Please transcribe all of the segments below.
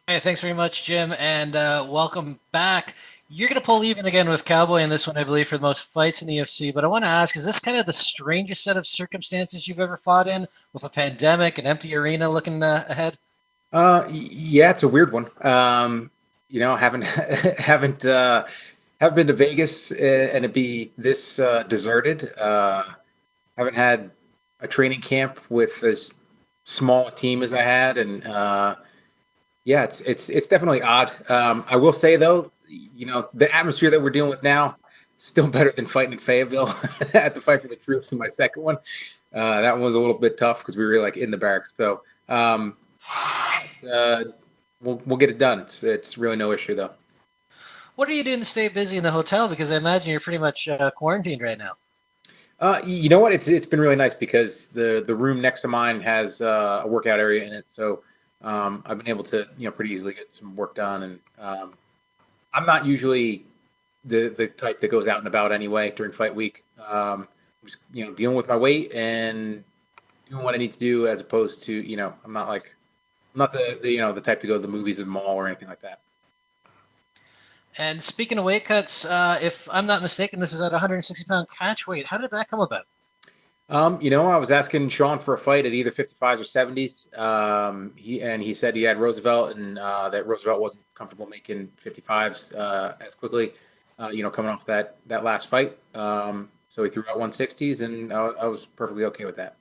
Hey, thanks very much, Jim, and welcome back. You're going to pull even again with Cowboy in this one, I believe, for the most fights in the UFC. But I want to ask, is this kind of the strangest set of circumstances you've ever fought in, with a pandemic, an empty arena looking ahead? Yeah, it's a weird one. Haven't haven't been to Vegas and it be this deserted. Haven't had a training camp with as small a team as I had, and yeah, it's definitely odd. I will say though, the atmosphere that we're dealing with now still better than fighting in Fayetteville at the Fight for the Troops in my second one. That one was a little bit tough because we were like in the barracks. So uh, we'll get it done. It's really no issue though. What are you doing to stay busy in the hotel? Because I imagine you're pretty much quarantined right now. You know what? It's been really nice because the room next to mine has a workout area in it, so I've been able to pretty easily get some work done. And I'm not usually the type that goes out and about anyway during fight week. I'm just dealing with my weight and doing what I need to do as opposed to I'm not the type to go to the movies or the mall or anything like that. And speaking of weight cuts, if I'm not mistaken, this is at 160 pound catch weight. How did that come about? I was asking Sean for a fight at either 55s or 70s. He said he had Roosevelt and that Roosevelt wasn't comfortable making 55s as quickly. Coming off that last fight. So he threw out 160s, and I was perfectly okay with that.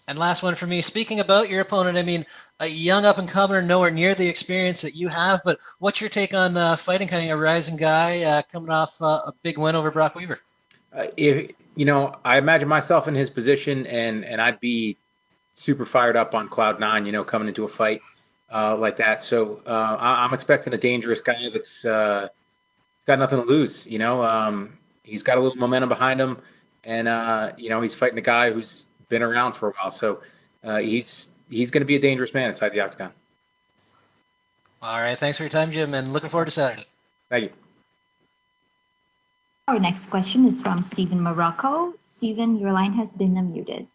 And last one for me. Speaking about your opponent, I mean, a young up and comer, nowhere near the experience that you have. But what's your take on fighting kind of a rising guy coming off a big win over Brock Weaver? If I imagine myself in his position, and I'd be super fired up on cloud nine. Coming into a fight like that. So I'm expecting a dangerous guy that's got nothing to lose. He's got a little momentum behind him, and he's fighting a guy who's been around for a while. So he's going to be a dangerous man inside the octagon. All right. Thanks for your time, Jim, and looking forward to Saturday. Thank you. Our next question is from Stephen Morocco. Stephen, your line has been unmuted.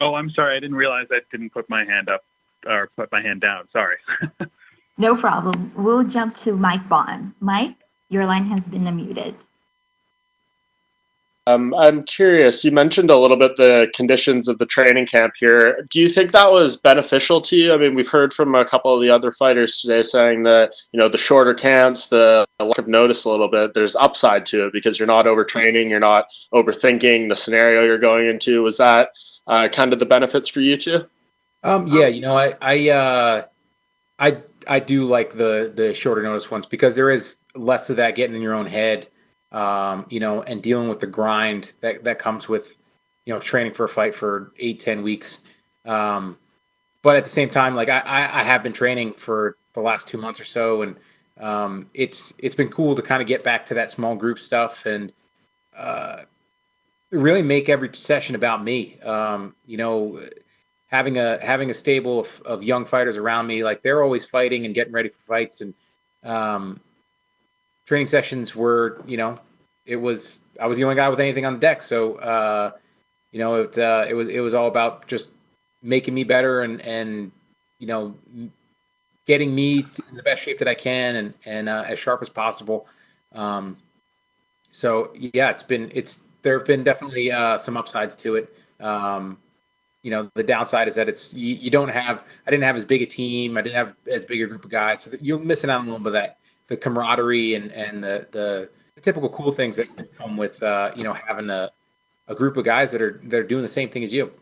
Oh, I'm sorry. I didn't realize I didn't put my hand up or put my hand down. Sorry. No problem. We'll jump to Mike Bond. Mike, your line has been unmuted. I'm curious, you mentioned a little bit the conditions of the training camp here. Do you think that was beneficial to you? I mean, we've heard from a couple of the other fighters today saying that, the shorter camps, the lack of notice a little bit, there's upside to it because you're not overtraining, you're not overthinking the scenario you're going into. Was that kind of the benefits for you too? Yeah, I do like the shorter notice ones because there is less of that getting in your own head, and dealing with the grind that comes with, training for a fight for 8-10 weeks. But at the same time, like I have been training for the last 2 months or so, and it's been cool to kind of get back to that small group stuff and really make every session about me. Having a stable of young fighters around me, like they're always fighting and getting ready for fights, and um, training sessions were, it was I was the only guy with anything on the deck, so it was all about just making me better and you know getting me in the best shape that I can and as sharp as possible. Um, so yeah, it's there have been definitely some upsides to it. The downside is that you don't have I didn't have as big a team, I didn't have as big a group of guys, so you're missing out on a little bit of that the camaraderie and the typical cool things that come with having a group of guys that are doing the same thing as you.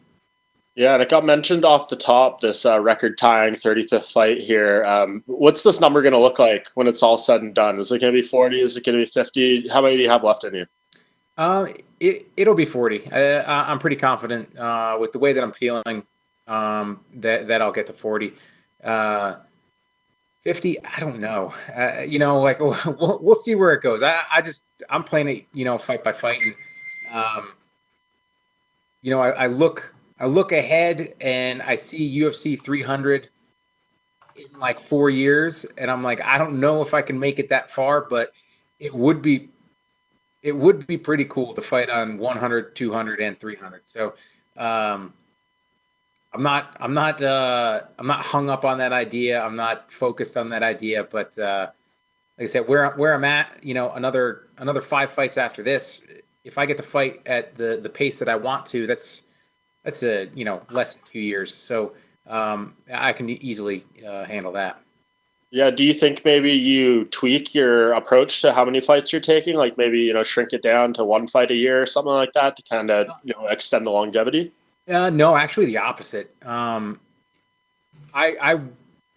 Yeah, and it got mentioned off the top, this record tying 35th fight here. What's this number going to look like when it's all said and done? Is it going to be 40? Is it going to be 50? How many do you have left in you? Uh, it'll be 40. I'm pretty confident with the way that I'm feeling, that I'll get to 40. Uh, 50, I don't know. Like we'll see where it goes. I'm playing it, fight by fight, and um, I look ahead and I see UFC 300 in like 4 years, and I'm like, I don't know if I can make it that far, but it would be it would be pretty cool to fight on 100, 200, and 300. So, um, I'm not hung up on that idea. I'm not focused on that idea. But like I said, where I'm at, another 5 fights after this, if I get to fight at the pace that I want to, that's a less than 2 years. So I can easily handle that. Yeah, do you think maybe you tweak your approach to how many fights you're taking? Like maybe, shrink it down to 1 fight a year or something like that to kind of, extend the longevity? No, actually the opposite. I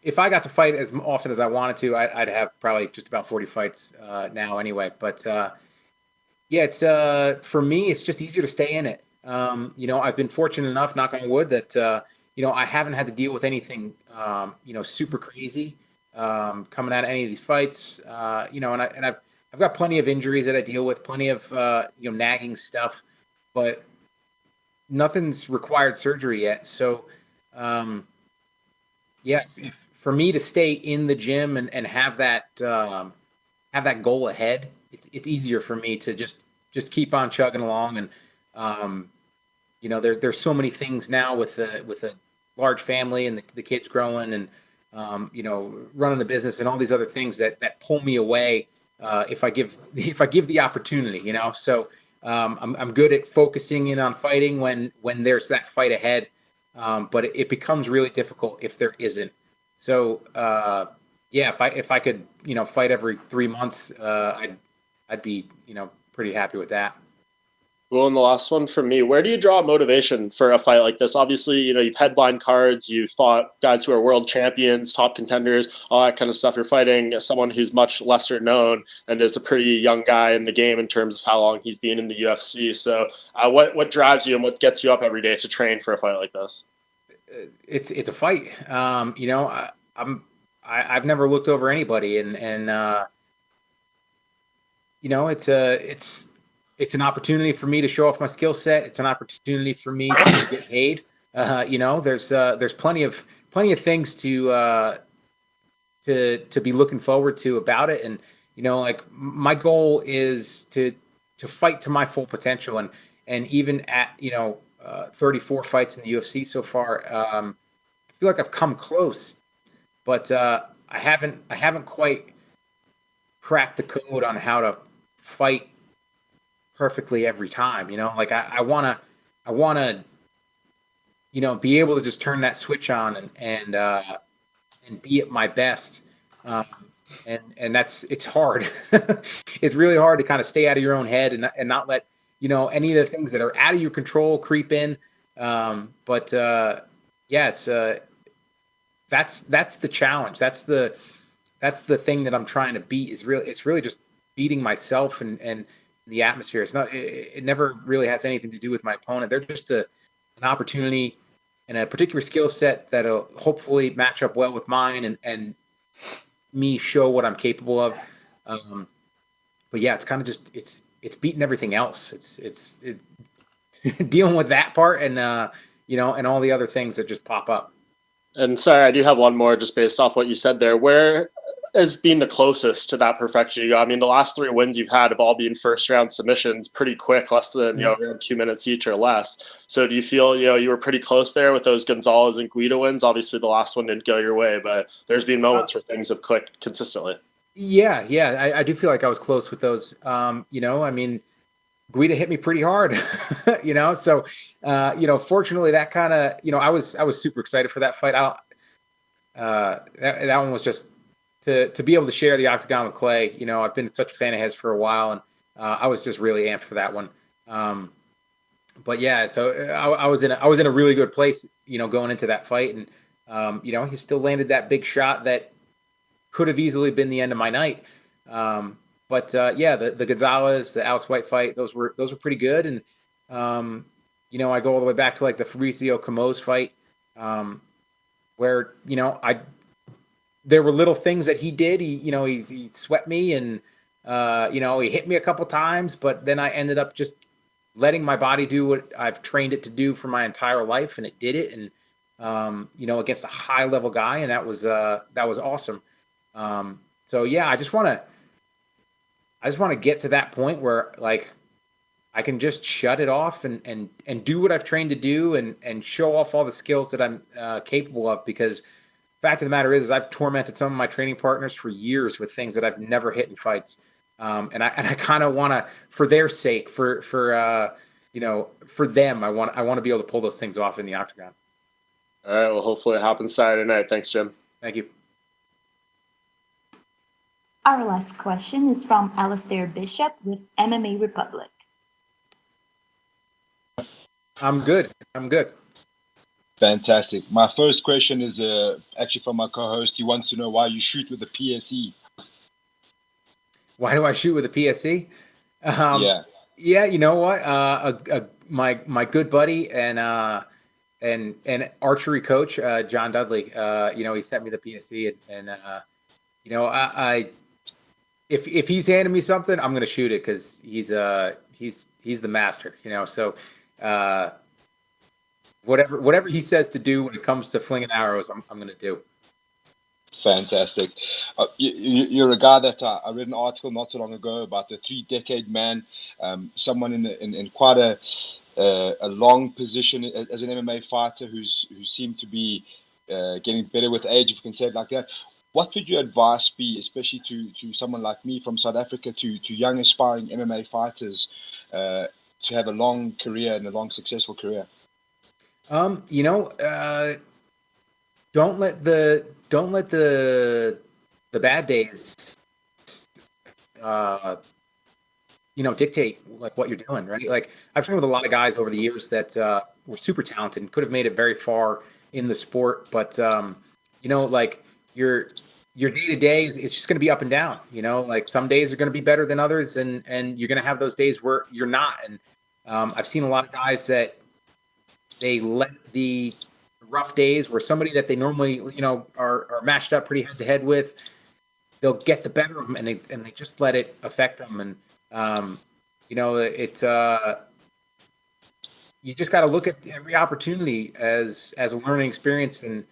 if I got to fight as often as I wanted to, I'd have probably just about 40 fights now anyway. But yeah, it's for me, it's just easier to stay in it. I've been fortunate enough, knock on wood, that I haven't had to deal with anything super crazy coming out of any of these fights. And I've got plenty of injuries that I deal with, plenty of nagging stuff, but nothing's required surgery yet. So yeah, if for me to stay in the gym and have that goal ahead, it's easier for me to just keep on chugging along. And there's so many things now with a large family and the kids growing and running the business and all these other things that pull me away if I give the opportunity. So I'm good at focusing in on fighting when there's that fight ahead, but it becomes really difficult if there isn't. So yeah, if I could fight every 3 months, I'd be pretty happy with that. Well, and the last one from me, where do you draw motivation for a fight like this? Obviously, you've headlined cards, you've fought guys who are world champions, top contenders, all that kind of stuff. You're fighting someone who's much lesser known and is a pretty young guy in the game in terms of how long he's been in the UFC. So what drives you and what gets you up every day to train for a fight like this? It's a fight. I've never looked over anybody, and it's an opportunity for me to show off my skill set. It's an opportunity for me to get paid. There's plenty of things to be looking forward to about it. And like my goal is to fight to my full potential. And even at 34 fights in the UFC so far, I feel like I've come close, but I haven't quite cracked the code on how to fight perfectly every time. Like I want to be able to just turn that switch on and be at my best. And it's hard. It's really hard to kind of stay out of your own head and not let any of the things that are out of your control creep in. But yeah, it's that's the challenge. That's the thing that I'm trying to beat. It's really just beating myself and the atmosphere. It never really has anything to do with my opponent. They're just an opportunity and a particular skill set that'll hopefully match up well with mine and me show what I'm capable of. But yeah, it's kind of just it's beating everything else. It's dealing with that part and and all the other things that just pop up. And sorry, I do have one more just based off what you said there. Where has been the closest to that perfection you got? I mean, the last 3 wins you've had have all been first round submissions, pretty quick, less than around 2 minutes each or less. So do you feel you were pretty close there with those Gonzalez and Guida wins? Obviously, the last one didn't go your way, but there's been moments where things have clicked consistently. Yeah, I do feel like I was close with those. I mean, Guida hit me pretty hard, So, fortunately, that kind of, I was super excited for that fight. That one was just to be able to share the octagon with Clay. I've been such a fan of his for a while, and I was just really amped for that one. But yeah, so I was in a really good place, going into that fight, and he still landed that big shot that could have easily been the end of my night. But yeah, the Gonzalez, the Alex White fight, those were pretty good. And I go all the way back to like the Fabricio Camus fight, where there were little things that he did. He swept me and he hit me a couple times, but then I ended up just letting my body do what I've trained it to do for my entire life, and it did it. And against a high level guy, and that was awesome. So yeah, I just want to get to that point where like I can just shut it off and do what I've trained to do and show off all the skills that I'm capable of. Because fact of the matter is I've tormented some of my training partners for years with things that I've never hit in fights. And I kind of want to, for their sake, for them, I want to be able to pull those things off in the octagon. All right. Well, hopefully it happens Saturday night. Thanks, Jim. Thank you. Our last question is from Alistair Bishop with MMA Republic. I'm good. Fantastic. My first question is actually from my co-host. He wants to know why you shoot with the PSE. Why do I shoot with a PSE? Yeah, you know what? My good buddy and archery coach, John Dudley. He sent me the PSE, and I if he's handing me something, I'm gonna shoot it because he's the master. So whatever he says to do when it comes to flinging arrows, I'm gonna do. Fantastic. You're a guy that I read an article not so long ago about the 3-decade man, someone in quite a long position as an MMA fighter who seemed to be getting better with age, if you can say it like that. What would your advice be, especially to someone like me from South Africa, to young aspiring MMA fighters to have a long career and a long successful career? Don't let the bad days dictate like what you're doing, right? Like I've trained with a lot of guys over the years that were super talented and could have made it very far in the sport, but like your day to day is just going to be up and down. Like some days are going to be better than others, and you're going to have those days where you're not. And I've seen a lot of guys that they let the rough days where somebody that they normally are matched up pretty head to head with, they'll get the better of them, and they just let it affect them. And it's you just got to look at every opportunity as a learning experience and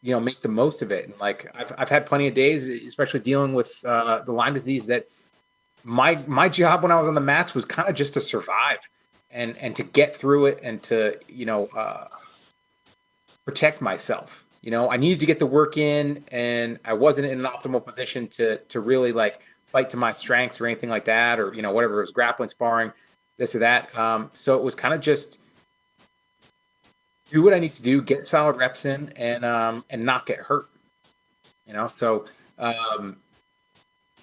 make the most of it. And like I've had plenty of days, especially dealing with the Lyme disease, that my job when I was on the mats was kind of just to survive and to get through it and to protect myself. I needed to get the work in, and I wasn't in an optimal position to really like fight to my strengths or anything like that, or whatever it was, grappling, sparring, this or that. So it was kind of just do what I need to do, get solid reps in, and not get hurt. So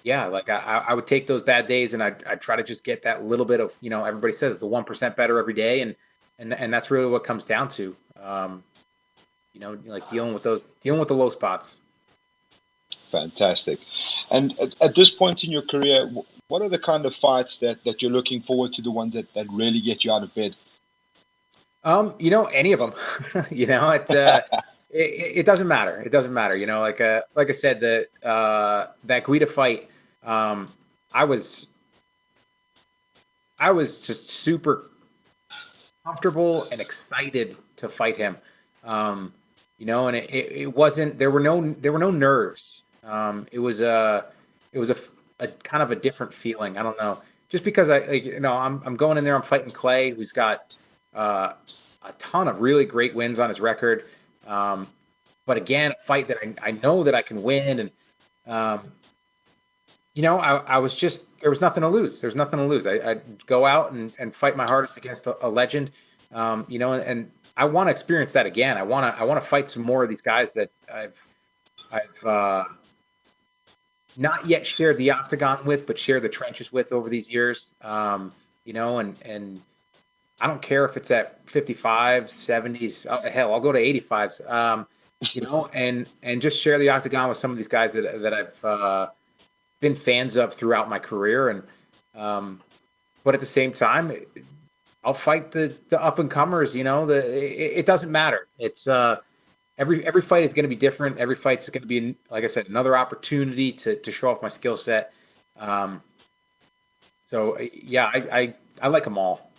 like I would take those bad days and I'd try to just get that little bit of everybody says the 1% better every day, and that's really what comes down to. Like dealing with the low spots. Fantastic. And at this point in your career, what are the kind of fights that you're looking forward to, the ones that really get you out of bed? Any of them. It doesn't matter. It doesn't matter. Like I said, that Guida fight, I was just super comfortable and excited to fight him. And it wasn't, there were no nerves. It was a kind of a different feeling. I don't know, just because I'm going in there, I'm fighting Clay, who's got a ton of really great wins on his record. But again, a fight that I know that I can win. And, I was just, there was nothing to lose. There's nothing to lose. I'd go out and fight my hardest against a legend, and I want to experience that again. I want to fight some more of these guys that I've not yet shared the octagon with, but shared the trenches with over these years. And I don't care if it's at 55s, 70s, hell, I'll go to 85s. And just share the octagon with some of these guys that I've been fans of throughout my career. And but at the same time, I'll fight the up and comers. It doesn't matter. It's every fight is going to be different. Every fight is going to be, like I said, another opportunity to show off my skill set. So yeah, I like them all.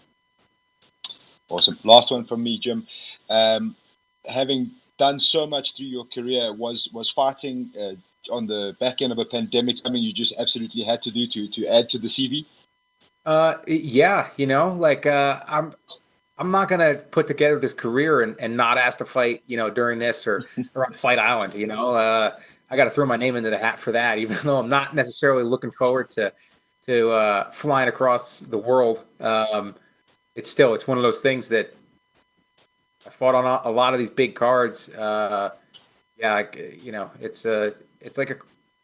Awesome. Last one from me, Jim. Having done so much through your career, was fighting on the back end of a pandemic something you just absolutely had to do to add to the CV? Yeah, like I'm not gonna put together this career and not ask to fight, during this or on Fight Island. I got to throw my name into the hat for that, even though I'm not necessarily looking forward to flying across the world. It's one of those things that I fought on a lot of these big cards. Yeah, it's like an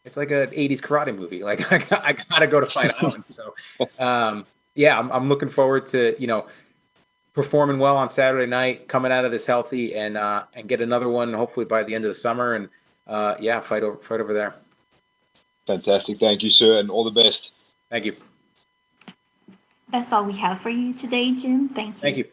'80s karate movie. Like I gotta go to Fight Island. So, yeah, I'm looking forward to performing well on Saturday night, coming out of this healthy, and get another one hopefully by the end of the summer, and yeah, fight over there. Fantastic. Thank you, sir, and all the best. Thank you. That's all we have for you today, Jim. Thank you. Thank you.